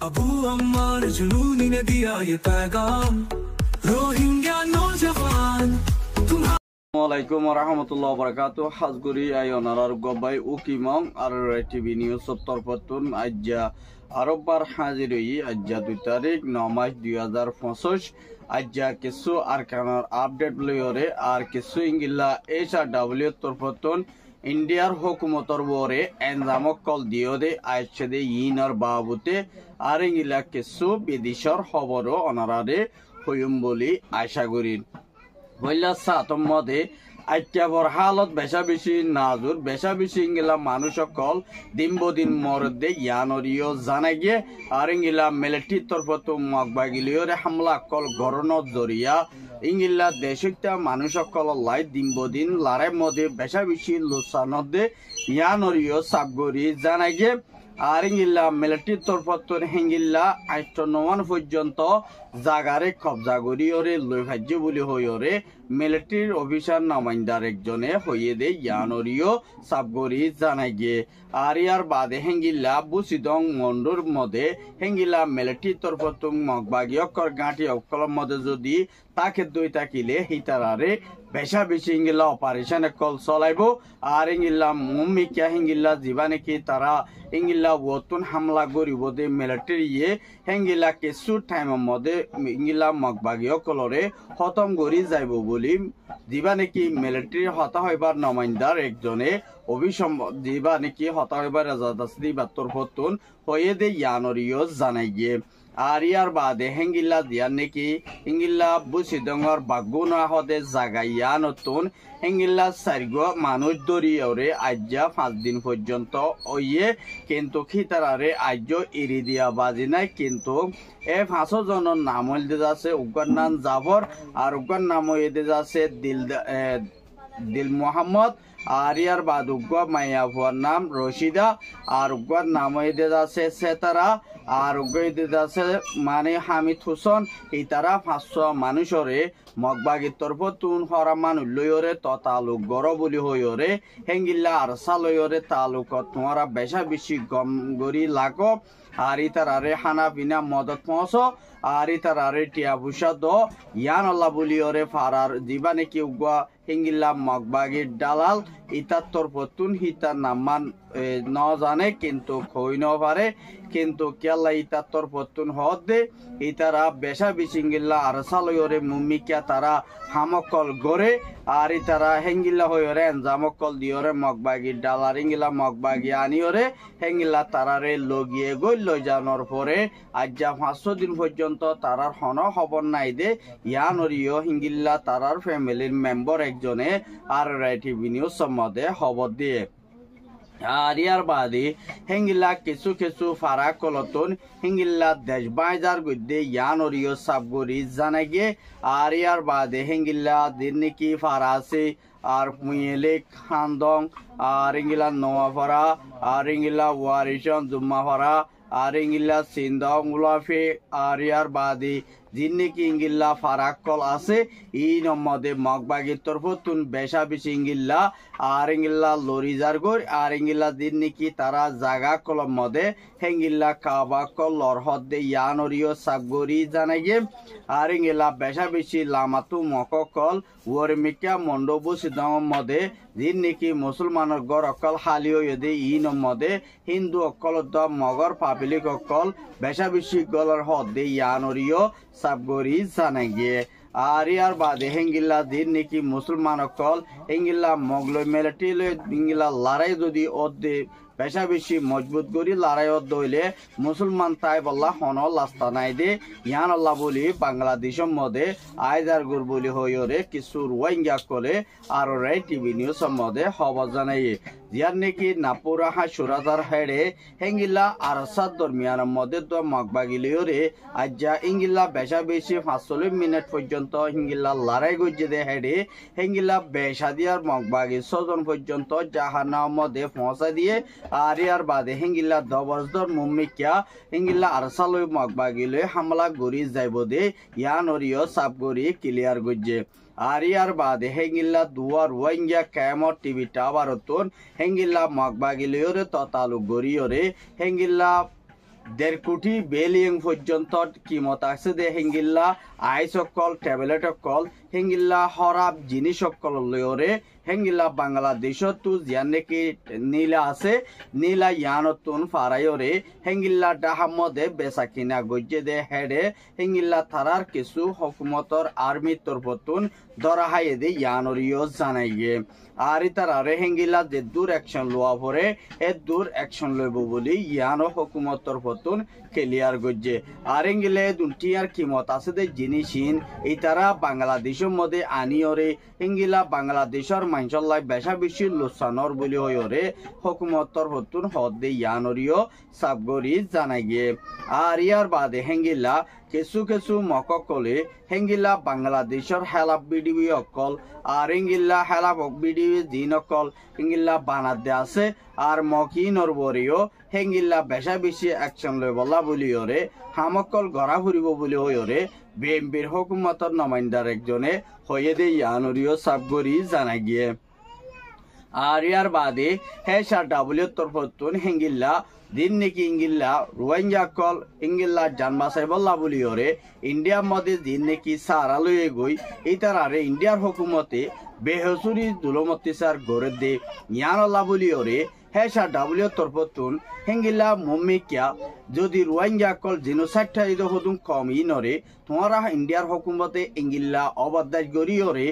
अबू अम्मार जुनूनी ने दिया ये पैगाम रोहिंग्या नौजवान আসসালামাইকুম রহমতুল্লাহ বরকাতু হাজগুরি আয়নার গবাই উকিমং আর টিভি নিউজ সত্তরপতুন আজ্জা আরববার হাজিরই আজ্জা 2 তারিখ 9 মাস 2025 আজ্জা কিছু আরকানার আপডেট লয়রে আর কিছু ইংলা এইচআরডব্লিউ তরফতুন ইন্ডিয়ার হুকুমতর বরে এনজামক কল দিওদে আইছদে ইনার বাবুতে আর ইংলা কিছু বিদেশর খবরও অনারারে হইম বলি আশা করি বইলা সাতম মধ্যে আইত্যাবর হালত বেশা বেশি নাজুর বেশা বেশি ইংলা মানুষ সকল দিন মরদে ইয়ানরিও জানা গিয়ে আর ইংলা মিলিটারি তরফতো মগবাগিলিওরে হামলা কল গরনত জরিয়া ইংলা দেশিকটা মানুষ সকল লাই দিন লারে মধ্যে বেশা বেশি লোসানদে ইয়ানরিও সাবগরি জানা গিয়ে আর ইংলা মিলিটারি তরফতর হেঙ্গিল্লা 891 পর্যন্ত জাগারে কবজা করিওরে লই ভাজ্য বলি হইরে মিলিটারির অফিসার নামাইন্দার একজনে হইয়ে দে ইয়ানরিও সাবগরি জানাই গিয়ে আর ইয়ার বাদে হেঙ্গিল্লা বুসিদং মন্ডুর মধ্যে হেঙ্গিল্লা মিলিটারি তরফতুং মগবাগি অকর গাঁটি অকলম মধ্যে যদি তাকে দুই তাকিলে হিতারারে বেশা বেশি ইংলা অপারেশন কল চলাইব আর ইংলা মুম্মিকা হিঙ্গিল্লা জীবানে কি তারা ইংলা ওতুন হামলা করিব দে মিলিটারিয়ে হেঙ্গিলা কিছু টাইমের মধ্যে ইংলা মগবাগি অকলরে খতম করি যাইব বলি দিবা নাকি মিলিটারির হতা হইবার নমাইন্দার একজনে দিবা নাকি হতা হইবার রাজাদাসদি বাত্তর ফতুন হয়ে দে ইয়ানরিও জানাই গিয়ে আর ইয়ার বাদে হেঙ্গিল্লা দিয়ার নাকি ইংিল্লা বুসিদঙ্গর বাগুনা হদে জাগাইয়া নতুন হেঙ্গিল্লা চারিগো মানুষ দরিয়রে আজ্জা 5 দিন পর্যন্ত ওইয়ে কিন্তু খিতারারে আজ্য এরি দিয়া বাজি নাই কিন্তু এ 5 জনের নাম হইতে যাচ্ছে উগার নাম জাবর আর উগার নাম হইতে যাচ্ছে দিল মোহাম্মদ আর ইয়ার বাদ উগ্র মাইয়াফুয়ার নাম রশিদা আর উগ্র নাম হইতে যাচ্ছে সেতারা আর উগ্র হইতে যাচ্ছে মানে হামিদ হোসেন এই তারা 500 মানুষরে মগবাগির তরফতুন হরা মানুষ লইরে তালুক গড় বলি হইরে হেঙ্গিল্লা আর সালইরে তালুকত তোমারা বেশা বেশি গম গরি লাগো আর ইতারারে খানা পিনা মদত পৌঁছ আর ইতারারে টিয়া পুষা দ ইয়ান আল্লাহ বলিওরে ফারার দিবা নাকি উগুয়া হিঙ্গিল্লা মগবাগির দালাল ইতার তরফতুন হিতার নামান ন জানে কিন্তু খই ন পারে কিন্তু কেলা ইতার তরফতুন হদ দে ইতারা বেশা বিচিঙ্গিল্লা আর সালইরে মুমিকা তারা হামকল গড়ে আর ইতারা হেঙ্গিল্লা হইরে এনজামকল দিওরে মগবাগির ডালার ইঙ্গিলা মগবাগি আনিওরে হেঙ্গিল্লা তারারে লগিয়ে গই লই জানোর পরে আজ্জা 500 দিন পর্যন্ত তারার হন খবর নাই দে ইয়ানরিও হিঙ্গিল্লা তারার ফ্যামিলির মেম্বার একজনে আর টিভি নিউজ সম্বন্ধে খবর দিয়ে আর ইয়ার বাদে হেঙ্গিল্লা কিছু ফারা কলতন হেঙ্গিল্লা দেশ বাইজার গদ্যে ইয়ানরিও সাবগরি জানা গিয়ে আর ইয়ার বাদে হেঙ্গিল্লা দিন নাকি ফারা আছে আর মুয়েলে খান্দং আর ইংলা নোয়াফারা আর ইংলা ওয়ারিশন জুম্মাফারা আর ইংলা সিন্দং মুলাফি আর ইয়ার বাদে দিন নাকি ইংিল্লা ফারাক্কল আছে এই নম্মদে মগবাগির তরফতুন বেশা বেশি ইংিল্লা আর ইংিল্লা লরিজার গর আর ইংিল্লা দিন নাকি তারা জাগা কলম মধ্যে হেঙ্গিল্লা কাবাকল লরহদে ইয়ানরিও সাবগরি জানাইয়ে আর ইংিল্লা বেশা বেশি লামাতু মককল ওরমিকা মন্ডবু সিদ্ধম মধ্যে দিন নাকি মুসলমানের গড় অকল হালিও ইদে ই নম্মদে হিন্দু অকল দ মগর পাবলিক অকল বেশা বেশি গলর হদে ইয়ানরিও সাবগরি জানাই গিয়ে আর ইয়ার বাদে হেঙ্গিল্লা দিন নাকি মুসলমান অকল হেঙ্গিল্লা মগলই মিলিটারি ইংিল্লা লড়াই যদি অদে বেশা বেশি মজবুত করি লড়াই দইলে মুসলমান তাই বল্লা হন লাস্তা নাই দে ইয়ান আল্লাহ বলি বাংলাদেশের মধ্যে আয়দার গুর বলি হইরে কিছু রোহিঙ্গা করে আর টিভি নিউজ মধ্যে খবর জানাই জিয়ার নাকি নাপুরা সুরাজার হেডে হেঙ্গিল্লা আর সাত দরমিয়ানের মধ্যে তো মগবাগিলিওরে আজ্জা ইঙ্গিল্লা বেশা বেশি 45 মিনিট পর্যন্ত হিঙ্গিল্লা লড়াই গজ্জে দে হেডে হেঙ্গিল্লা বেশা দিয়ার মগবাগি 6 জন পর্যন্ত জাহান্নামের মধ্যে পৌঁছা দিয়ে আর ইয়ার বাদে হেঙ্গিল্লা দবজদর মুম্মিকা হেঙ্গিল্লা আর সালই মগবাগিলে হামলা গরি যাইব দে ইয়ানরিও সাবগরি ক্লিয়ার গজ্জে আর ইয়ার বাদে হেঙ্গিল্লা দুয়ার রোহিঙ্গা ক্যামর টিভি টাওয়ারতন হেঙ্গিল্লা মগবাগিলিওরে ততালু গরিয়রে হেঙ্গিল্লা 1.5 কোটি বিলিয়ন পর্যন্ত কিমত আছে দে হেঙ্গিল্লা আইস অকল ট্যাবলেট অকল হেঙ্গিল্লা হরাব জিনিস অকল লয়রে হেঙ্গিল্লা বাংলাদেশত তু জিয়ান নেকি নীলা আছে নীলা ইয়ানতুন ফারায়রে হেঙ্গিল্লা ডাহামদে বেচা কিনা গজ্জে দে হেডে হেঙ্গিল্লা থারার কিছু হকুমতর আর্মির তরফতুন দরাহাই দে ইয়ানরিও জানাইয়ে আর ইতারারে হেঙ্গিল্লা যে দূর অ্যাকশন লওয়া পরে এ দূর অ্যাকশন লইব বলি ইয়ানো হকুমত তরফতুন ক্লিয়ার গজ্জে আর হেঙ্গিলে দুটিয়ার কিমত আছে দে জিনিসিন ইতারা বাংলাদেশের মধ্যে আনিয়রে হেঙ্গিলা বাংলাদেশের মাইনসল্লাই বেশা বেশি লোসানর বলি হইরে হকুমত তরফতুন হদ দে ইয়ানরিও সাবগরি জানাই গিয়ে আর ইয়ার বাদে হেঙ্গিলা কিছু কিছু মককলে হেঙ্গিলা বাংলাদেশের হেলাপ বিডিবি অকল আর হেঙ্গিল্লা হেলাপ বিডিবি দিন অকল হেঙ্গিল্লা বানাতে আছে আর মকি নরবরিও হেঙ্গিল্লা বেশা বেশি অ্যাকশন লই বলা বলি ওরে হামকল গড়া ফুরিব বলি হইরে বিএনপির হকুমতর নমাইন্দার একজনে হয়ে দে ইয়ানরিও সাবগরি জানাই গিয়ে আর ইয়ার বাদে হেসার ডাবলিউ তরফতুন হেঙ্গিল্লা দিন নাকি ইঙ্গিল্লা রোহিঙ্গা কল ইঙ্গিল্লা জানবাসাই বল্লা বলি ওরে ইন্ডিয়ার মধ্যে দিন নাকি সারা লয়ে গই ইতারারে ইন্ডিয়ার হকুমতে বেহসুরি দুলমতি সার গড়ে দে ইয়ানল্লা বলি ওরে হেসা ডাবলিউ তরফতুন হেঙ্গিল্লা মুম্মিকিয়া যদি রোহিঙ্গা কল জিনোসাইডটা ইদো হতুন কম ইনরে তোমারা ইন্ডিয়ার হকুমতে ইঙ্গিল্লা অবাদাই গড়ি ওরে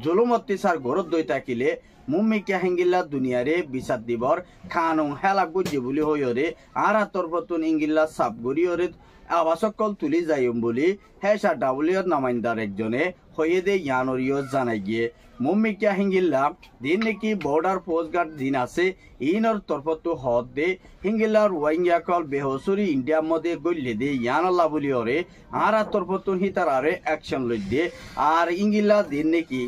জুলমতি সার গড়ত দই থাকিলে মুম্মিকিয়া হেঙ্গিল্লা দুনিয়ারে বিচার দিবর খানুন হেলা গুজি বলি হইরে আর তরফতুন ইঙ্গিল্লা সাপ গড়িয়রে আবাসকল তুলি যাইম বলি হেসা ডাবলিউর নামাইন্দার একজনে হয়ে দে ইয়ানরিও জানাই গিয়ে মুম্মিকিয়া হেঙ্গিল্লা দিন নাকি বর্ডার পোস্ট গার্ড দিন আছে ইনর তরফতু হদ দে হেঙ্গিল্লা রোহিঙ্গা কল বেহসুরি ইন্ডিয়ার মধ্যে গল্লে দে ইয়ানল্লা বলি ওরে আর তরফতুন হিতারারে অ্যাকশন লই দে আর ইঙ্গিল্লা দিন নাকি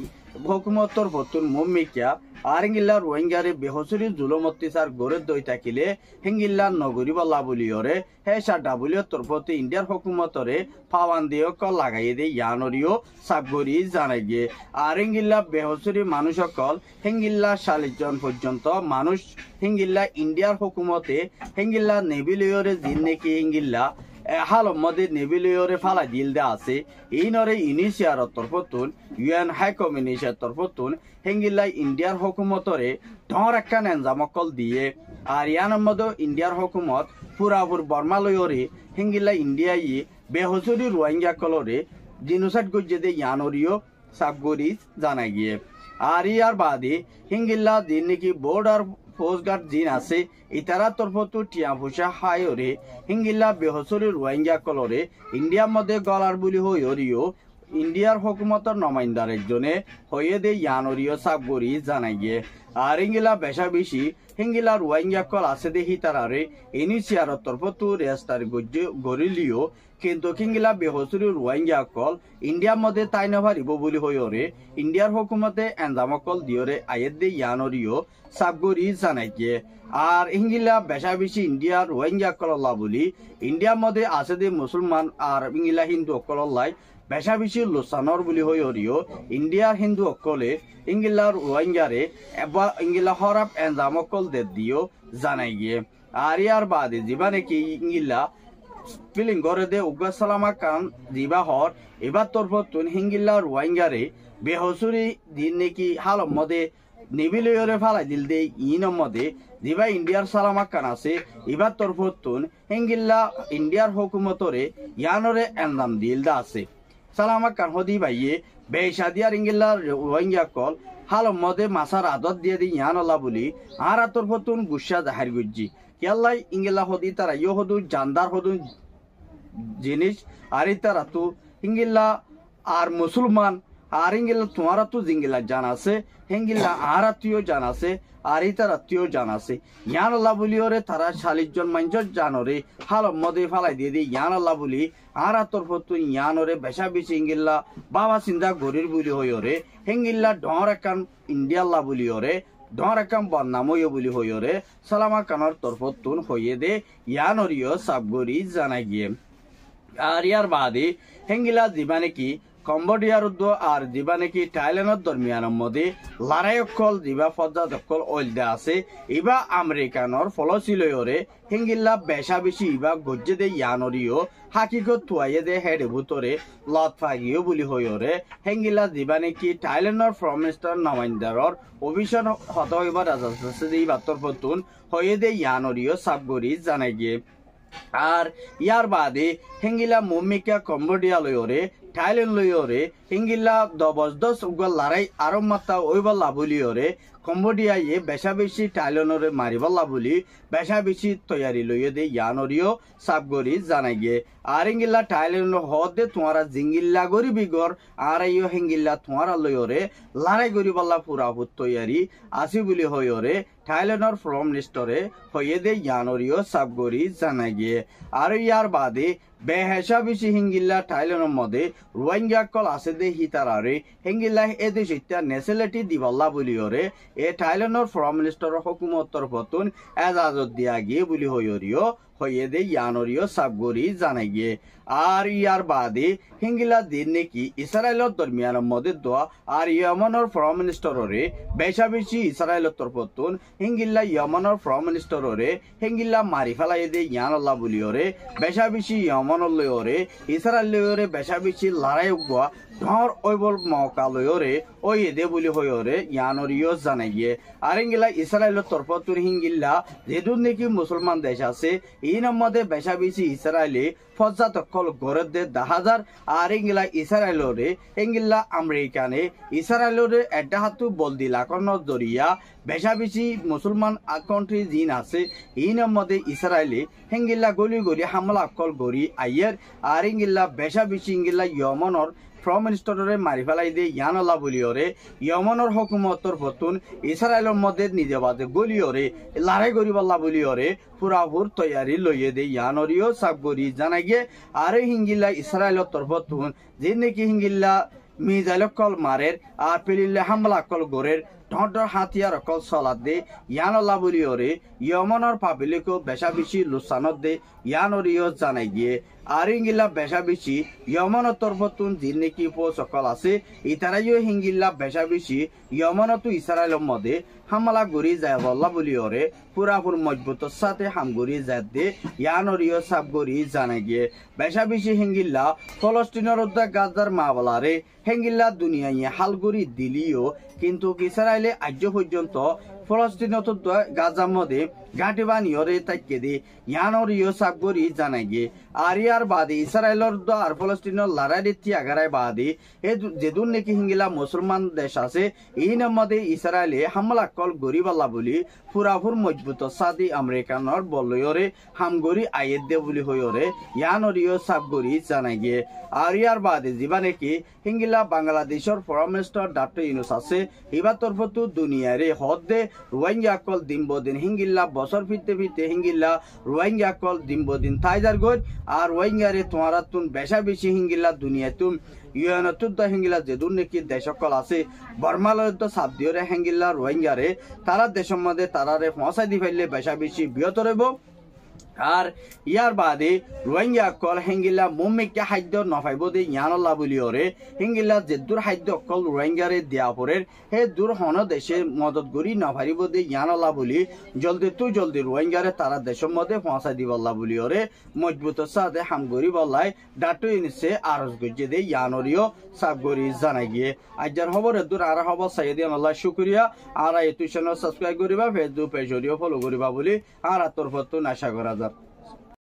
হকুমত তরফতুন মুম্মিকিয়া আর হেঙ্গিল্লা রোহিঙ্গারে বেহসুরি জুলমতি সার গড়ে দই থাকিলে হেঙ্গিল্লা নগরী বল্লা বলি ওরে হেসা ডাবলিউ তরফতে ইন্ডিয়ার হকুমতরে পাওয়ান দিয়ে কল লাগাই দে ইয়ানরিও সাবগরি জানাই গিয়ে আর হেঙ্গিল্লা বেহসুরি মানুষ সকল হেঙ্গিল্লা 40 জন পর্যন্ত মানুষ হেঙ্গিল্লা ইন্ডিয়ার হকুমতে হেঙ্গিল্লা নেভিলিয়রে জিন নাকি হেঙ্গিল্লা হালম মধ্যে নেভিলিয়রে ফালা দিল দে আছে এই নরে ইউনিসিয়ার তরফতুন ইউএন হাই কমিশনের তরফতুন হেঙ্গিল্লা ইন্ডিয়ার হকুমতরে ধর একটা নেনজামকল দিয়ে আর ইয়ানোর মধ্যে ইন্ডিয়ার হকুমত পুরাপুর বর্মালয়রে হেঙ্গিল্লা ইন্ডিয়াই বেহসুরি রোহিঙ্গা কলরে জিনোসাইড গজ্জে দে ইয়ানরিও সাবগরিজ জানাই গিয়ে আর ইয়ার বাদে হেঙ্গিল্লা দিন নাকি বর্ডার পোস্ট গার্ড জিন আছে ইতারা তরফতু টিয়া ফুসা হায়রে হিঙ্গিল্লা বেহসরি রোহিঙ্গা কলরে ইন্ডিয়ার মধ্যে গলার বুলি হইরিও ইন্ডিয়ার হকুমতর নমাইন্দার একজনে হয়ে দে ইয়ানরিও সাবগরি জানাই গিয়ে আর হিঙ্গিলা বেশা বেশি হিঙ্গিলা রোহিঙ্গা কল আছে দে হিতারারে ইনিশিয়ার তরফতু রেস্তার গরিলিও কিন্তু হিঙ্গিলা বেহসরি রোহিঙ্গা কল ইন্ডিয়ার মধ্যে তাই নভারিব বুলি হইরে ইন্ডিয়ার হকুমতে এনজামকল দিয়রে আয়ের দে ইয়ানরিও সাবগরি জানাই গিয়ে আর হিঙ্গিলা বেশা বেশি ইন্ডিয়ার রোহিঙ্গা কল্লা বলি ইন্ডিয়ার মধ্যে আছে দে মুসলমান আর ইঙ্গিলা হিন্দু অকল্লাই বেশা বেশি লোসানর বুলি হইরিও ইন্ডিয়ার হিন্দু অকলে ইঙ্গিলা রোহিঙ্গারে এবার ইঙ্গিলা হরাপ এনজামকল দে দিও জানাই গিয়ে আর ইয়ার বাদে যিবা নাকি ইঙ্গিলা ফিলিং করে দে উগ্র সালামা কান দিবা হর এবার তরফতুন হিঙ্গিলা রোহিঙ্গারে বেহসুরি দিন নাকি হালম মধ্যে নিবিলিয়রে ফালাই দিল দে ইনর মধ্যে দিবা ইন্ডিয়ার সালামা কান আছে এবার তরফতুন হিঙ্গিল্লা ইন্ডিয়ার হকুমতরে ইয়ানরে এন্দাম দিল দা আছে সালামা কান হদি ভাইয়ে বেশাদিয়ার ইঙ্গিল্লা রোহিঙ্গা কল হালম মধ্যে মাসার আদত দিয়ে দি ইয়ানলা বলি আর তরফতুন গুসা জাহার গুজ্জি কেল্লাই ইঙ্গিল্লা হদি তারা ইয় হদু জানদার হদু জিনিস আর তারা তো হিঙ্গিল্লা আর মুসলমান আর হিঙ্গিল্লা তোমারা তো জিঙ্গিল্লা জান আছে হেঙ্গিল্লা আর আত্মীয় জান আছে আর ইতার আত্মীয় জান আছে ইয়ান আল্লাহ বলি ওরে তারা 40 জন মানুষ জানরে হালম মধ্যে ফালাই দিয়ে দি ইয়ান আল্লাহ বলি আর তরফত ইয়ানরে বেশা বেশি হিঙ্গিল্লা বাবা চিন্তা গরির বলি হইরে হেঙ্গিল্লা ডর একান ইন্ডিয়া আল্লাহ বলি ওরে ডর একাম বন্নাময় বলি হইরে সালামা কানর তরফতুন হইয়ে দে ইয়ানরিও সাবগরি জানাই গিয়ে আর ইয়ার বাদে হেঙ্গিলা দিবা নাকি কম্বোডিয়ার আর দিবা নাকি থাইল্যান্ডের দরমিয়ানের মধ্যে লড়াইকল দিবা ফজাতকল ওইলদা আছে ইবা আমেরিকানর ফলসিলয়রে হিঙ্গিল্লা বেশা বেশি ইবা গজ্জে দে ইয়ানরিও হাকিকত তুয়াইয়ে দে হেডে ভুতরে লত ফাগিও বুলি হইরে হেঙ্গিল্লা দিবা নাকি থাইল্যান্ডর ফ্রম মিনিস্টার নমাইন্দারর অভিশন হত হইবা রাজা দি বাতর পতুন হয়ে দে ইয়ানরিও সাবগরি জানাই গিয়ে আর ইয়ার বাদে হেঙ্গিলা মুম্মিকা কম্বোডিয়া লয়রে থাইল্যান্ড লয়রে হেঙ্গিলা দবজ উগল লড়াই আরব মাত্রা ওইবাল্লা বলিওরে কম্বোডিয়া ইয়ে বেশা বেশি থাইল্যান্ডরে মারিবাল্লা বলি বেশা বেশি তৈয়ারি লইয়ে দে ইয়ানরিও সাবগরি জানাই গিয়ে আর হেঙ্গিলা থাইল্যান্ড হদে তোমারা জিঙ্গিল্লা গরি বিগর আর ইয়ে হেঙ্গিল্লা তোমারা লয়রে লড়াই গরিবাল্লা পুরাপুর তৈয়ারি আসি বলি হইরে থাইল্যান্ডর ফ্রম মিনিস্টারে হয়ে দে ইয়ানরিও সাবগরি জানাই গিয়ে আর ইয়ার বাদে বেহেসা বেশি হিঙ্গিল্লা থাইল্যান্ডের মধ্যে রোহিঙ্গা কল আছে দে হিতারারে হিঙ্গিল্লা এ দেশ ইত্যা নেসেলিটি দিবাল্লা বলিওরে এ থাইল্যান্ডর ফ্রম মিনিস্টার হুকুমতর পতুন এজাজত দিয়া গিয়ে বলি হইরিও হয়ে দে ইয়ানরিও সাবগরি জানাই গিয়ে আর ইয়ার বাদে হিঙ্গিলা দিন নাকি ইসরায়েলের দরমিয়ানের মধ্যে দোয়া আর ইয়মনের ফ্রম মিনিস্টাররে বেশা বেশি ইসরায়েলের তরফতুন হিঙ্গিল্লা ইয়মনের ফ্রম মিনিস্টাররে হিঙ্গিল্লা মারি ফেলাই দে ইয়ানল্লাহ বলিওরে বেশা বেশি ইয়মনের লয়রে ইসরায়েল লয়রে বেশা বেশি লড়াই উগা ধর ওইবল মৌকা লয়রে ওই দে বলি হইরে ইয়ানরিও জানাই গিয়ে আর হিঙ্গিলা ইসরায়েলের তরফতুন হিঙ্গিল্লা যেদুন নাকি মুসলমান দেশ আছে এই মধ্যে বেশা বেশি ইসরায়েলি ফজাতকল গরদ দে 10,000 আর ইংলা ইসরায়েলরে ইংলা আমেরিকানে ইসরায়েলরে এডা হাতু বলদি লাকন দরিয়া বেশা বেশি মুসলমান কান্ট্রি জিন আছে এই মধ্যে ইসরায়েলি হিঙ্গিল্লা গলি গরি হামলা কল গরি আইয়ের আর ইংলা বেশা বেশি ইংলা ইয়মনর ফ্রম মিনিস্টারে মারি ফেলাই দিয়ে ইয়ানলা বলিওরে ইয়মনের হুকুমতর পতুন ইসরায়েলের মধ্যে নিজেবাদে গলিওরে লড়াই গরিবাল্লা বলিওরে পুরাপুর তৈয়ারি লইয়ে দে ইয়ানরিও সাবগরি জানাই গিয়ে আর হিঙ্গিল্লা ইসরায়েলের তরফতুন যে নাকি হিঙ্গিল্লা মিজাইল কল মারের আর পেলিলে হামলা কল গোরের ঢর হাতিয়ার কল চলাত দে ইয়ানলা বলিওরে ইয়মনের পাবলিকও বেশা বেশি লুসানত দে ইয়ানরিও জানাই গিয়ে আর হিঙ্গিল্লা বেশা বেশি ইয়মনের তরফতুন যে নাকি সকল আছে ইতারাইও হিঙ্গিল্লা বেশা বেশি ইয়মনতো ইসরায়েলের মধ্যে হামলা গড়ি যায় বল্লা বলিওরে পুরাপুর মজবুতর সাথে হামগরি যায় দে ইয়ানরিও সাবগরি জানাই গিয়ে বেশা বেশি হিঙ্গিল্লা ফলস্তিনের গাজার মা বলারে হেঙ্গিল্লা দুনিয়ায় হালগরি দিলিও কিন্তু ইসরায়েলে আজ পর্যন্ত ফলস্তিনত গাজার মধ্যে ঘাটি বানিয়রে তাকে দে ইয়ানরিও সাবগরি জানাই গিয়ে আর ইয়ার বাদে ইসরায়েলের আর ফলস্তিনের লড়াই তিয়াগারায় বাদে এ যেদুন নাকি হিঙ্গিলা মুসলমান দেশ আছে এই মধ্যে ইসরায়েলে হামলা কল গরিবাল্লা বলি পুরাপুর মজবুত সাদি আমেরিকানর বলয়রে হামগরি আয়ের দে বলি হইরে ইয়ানরিও সাবগরি জানাই গিয়ে আর ইয়ার বাদে যিবা নাকি হিঙ্গিলা বাংলাদেশের ফরেন মিনিস্টার ডক্টর ইউনুস আছে এবার তরফতো দুনিয়ারে হদ দে রোহিঙ্গা কল দিনবদিন হিঙ্গিল্লা বছর ফিরতে ফিরতে হিঙ্গিল্লা রোহিঙ্গা কল দিনবদিন থাইজার গই আর রোহিঙ্গারে তোমারা তুন বেশা বেশি হিঙ্গিল্লা দুনিয়া তুম ইউএনতুদ্দা হিঙ্গিলা যেদুর নাকি দেশকল আছে বর্মালয়দ্দ সাবদিয়রে হিঙ্গিল্লা রোহিঙ্গারে তারা দেশের মধ্যে তারারে পৌঁছাই দি ফেললে বেশা বেশি বিয়ত রইব আর ইয়ার বাদে রোহিঙ্গা কল হিঙ্গিলা মুম্মিকা খাদ্য নফাইব দে ইয়ানল্লা বলিওরে হিঙ্গিলা যে দূর খাদ্য কল রোহিঙ্গারে দিয়া পরের হে দূর হন দেশে মদত গড়ি নফারিব দে ইয়ানল্লা বলি জলদি রোহিঙ্গারে তারা দেশের মধ্যে পৌঁছাই দিবল্লা বলিওরে মজবুত সাথে হামগরি বল্লাই ডাটু ইনসে আরজ গজ্জে দে ইয়ানরিও সাবগরি জানাই গিয়ে আজ্জার খবর দূর আর খবর সাইদিয়ান আল্লাহ শুকরিয়া আর এই টিউশন সাবস্ক্রাইব করিবা ফেসবুক পেজরিও ফলো করিবা বলি আর তরফতুন আশা করা যায়।